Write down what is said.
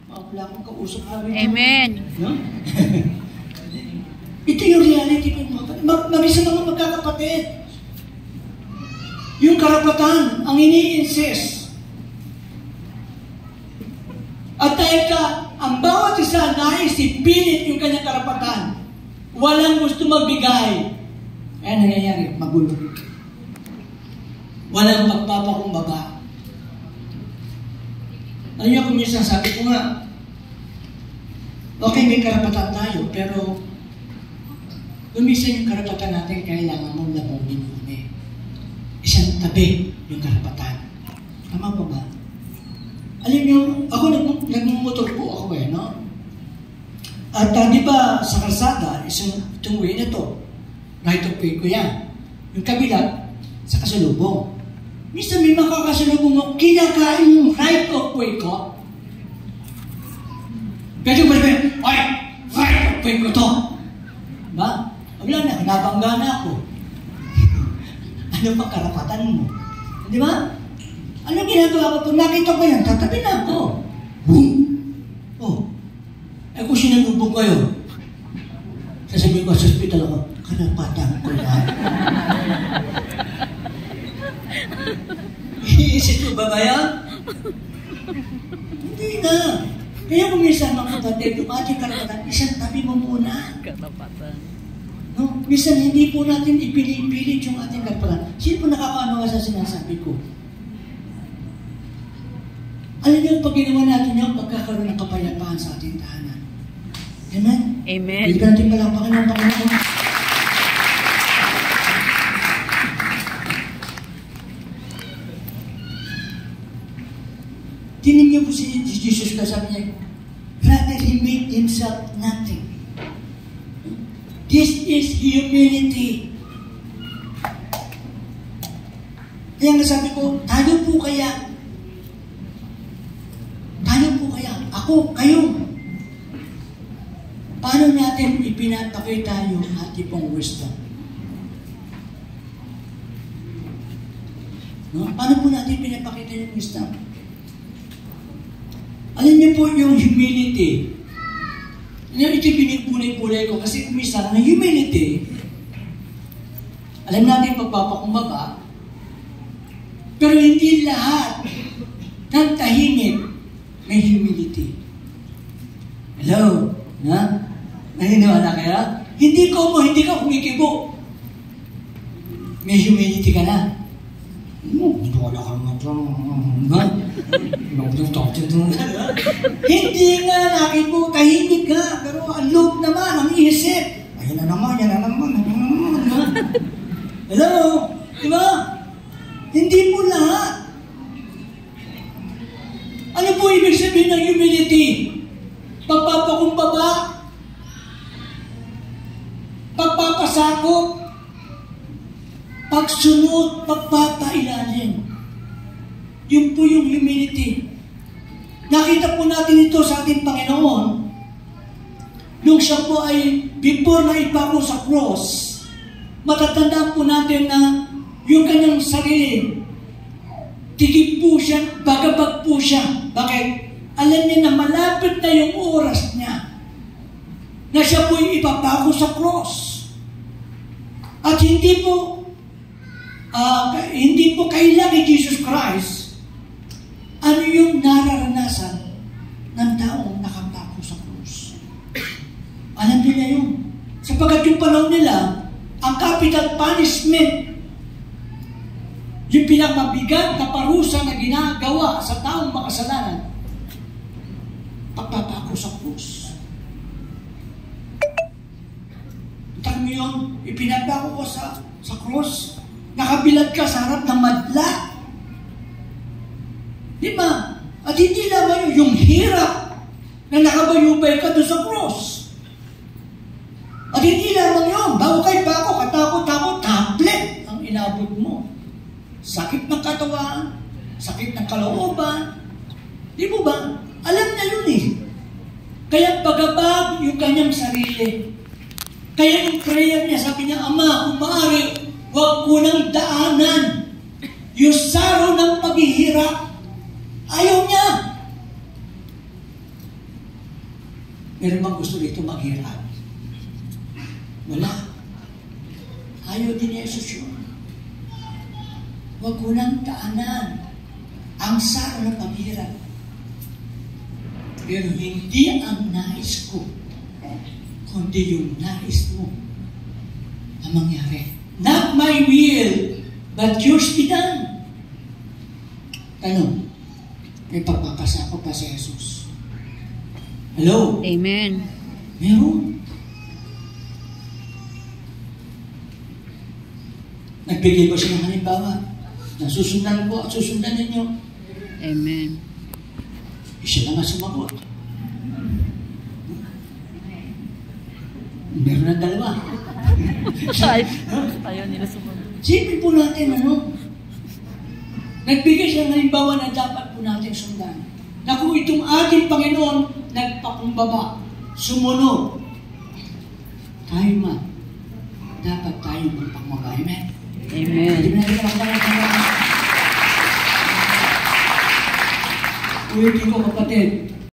Wala akong kausap namin. Amen. No? Ito yung reality ko. Mag-isa mga magkakapatid. Yung karapatan, ang ini-insist. At dahil ang bawat isa nais ipilit yung kanyang karapatan. Walang gusto magbigay. Ayan nangyayari, magulo. Walang magpapakumbaba. Alam niyo kung minsan sabi ko nga, okay, may karapatan tayo, pero minsan yung karapatan natin, kailangan mong lamunin muna. Isang tabi yung karapatan. Tama ba ba? Alam niyo, ako nagmumotor po ako no? At di ba sa kalsada, itong way na to, right of way ko yan. Yung kabila, sa kasalubong. Minsan may makakasalubong mo, kinakain yung right of way ko. Pero ay, right of way ko to. Ba? Wala na, nabangga na ako. Ano pa karapatan mo? Di ba? Ano ginagawa ko? Pag nakita ko yan, tatabi na ako. Boom! Oh. Eh kung sinalubong kayo, sasabihin ko sa hospital ako, karapatan ko yan. Iisip mo ba yan? Hindi na. Kaya kung minsan mga kapatid, yung ating karapatan, isang tabi mo muna. Karapatan. No? Minsan hindi po natin ipilit yung ating karapatan. Sino po nakakaano nga sa sinasabi ko? Alam niyo, pag ginawa natin yung pagkakaroon ng kapayapaan sa ating tahanan. Amen? Amen. Hindi natin palampakan ng Panginoon. Tinig niyo po si Jesus na sabi niya, rather he made himself nothing. This is humility. Kaya nga sabi ko, tayo po kaya, ako, kayo, paano natin ipinapakita yung ating pong wisdom? No? Paano po natin pinapakita yung wisdom? Alam niyo po yung humility. Ito pinipulay-pulay ko kasi kumisa ng humility. Alam natin pagpapakumbaba, pero hindi lahat ng tahimik may humility. Hello? Ha? Naniniwala kaya? Hindi ka kumikibo. May humility ka na. Wala ka naman dyan. Hindi nga nakibo, tahimik ka. Pero ang loob naman, ang isip. Yan na naman. Hello? Diba? Hindi po lahat. Ano po ibig sabihin ng humility? Pagpapakumbaba, pagpapasakop, pagsunod, pagpapailalim. Yun po yung humility. Nakita po natin ito sa ating Panginoon nung siya po ay before na ipako sa cross. Matatandaan po natin na yung kanyang sarili, tigib po siya, bagabag po siya. Bakit? Alam niya na malapit na yung oras niya na siya po'y ipapako sa cross. At hindi po kailan ni Jesus Christ ano yung nararanasan ng taong nakapako sa cross. Alam nila yun. Sapagkat yung panahon nila, ang capital punishment, yung pinakmabigat na parusa na ginagawa sa taong makasalanan, pagpapako sa krus. Tag mo yun, ipinapako ko sa krus, nakabilad ka sa harap ng madla. Di ba? At hindi lamang yung hirap na nakabayubay ka doon sa krus. At hindi lamang yun, bago kayo pako, katakot-takot, tablet ang inabot mo. Sakit ng katawan, sakit ng kalooban. Di mo ba? Alam na yun eh. Kaya pagabag yung kanyang sarili. Kaya yung prayer niya, sabi niya, Ama, kung maaari, huwag ko nang daanan yung saro ng paghihirap. Ayaw niya. Meron bang gusto dito maghirap? Wala. Ayaw din ni Jesus yun. Huwag ko nang daanan ang saro ng paghirap. Pero hindi ang nais ko, kundi yung nais mo ang mangyari. Not my will, but yours be done. Tanong, may pagpapasa ko pa si Jesus. Hello? Amen. Meron. Nagbigay ba siya ng halimbawa? Nasusundan ko at susundan ninyo. Amen. Siya lang ang sumagot. Meron ng dalawa. Ayaw nila sumunod. Sipin po natin, nagbigay siya ng halimbawa na dapat po natin sundan. Na kung itong ating Panginoon nagpakumbaba, sumunod, tayo man, dapat tayo magpakumbaba. Amen? Amen. Hindi mo natin nakakalaman. Ulitin ko, kapatid,